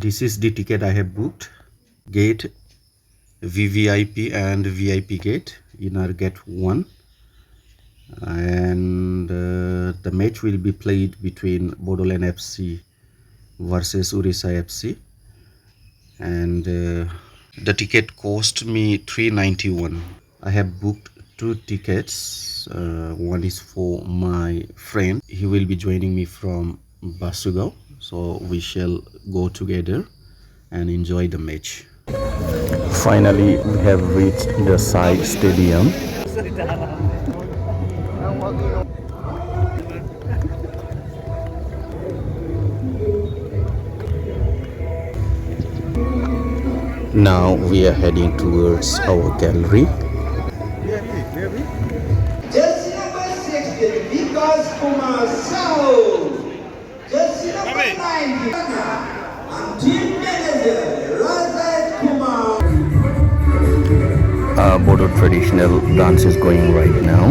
This is the ticket I have booked. Gate VVIP and VIP gate, inner gate 1. And the match will be played between Bodoland FC versus Odisha FC. And the ticket cost me 391. I have booked 2 tickets. One is for my friend. He will be joining me from Basugao, so we shall go together and enjoy the match. Finally, we have reached the Sai Stadium. Now we are heading towards our gallery. Jersey number 60, because Kumar Sao. Jersey number 90, and team manager, Raja Kumar. Bodo traditional dance is going right now.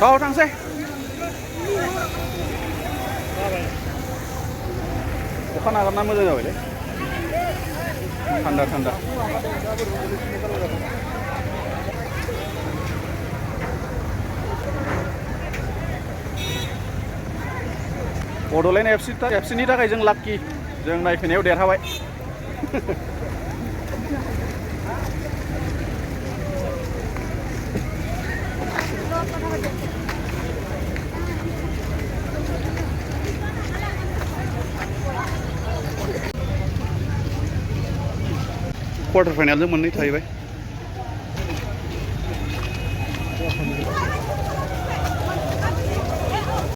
Thôi thằng xe. ওখানে আগাম নাম মজা যাবে রে ঠান্ডা ঠান্ডা Bodoland FC नि थाखाय जों लाक्की जों नायफैनायाव देरहाबाय क्वार्टर फाइनाल जों मोननै थाहैबाय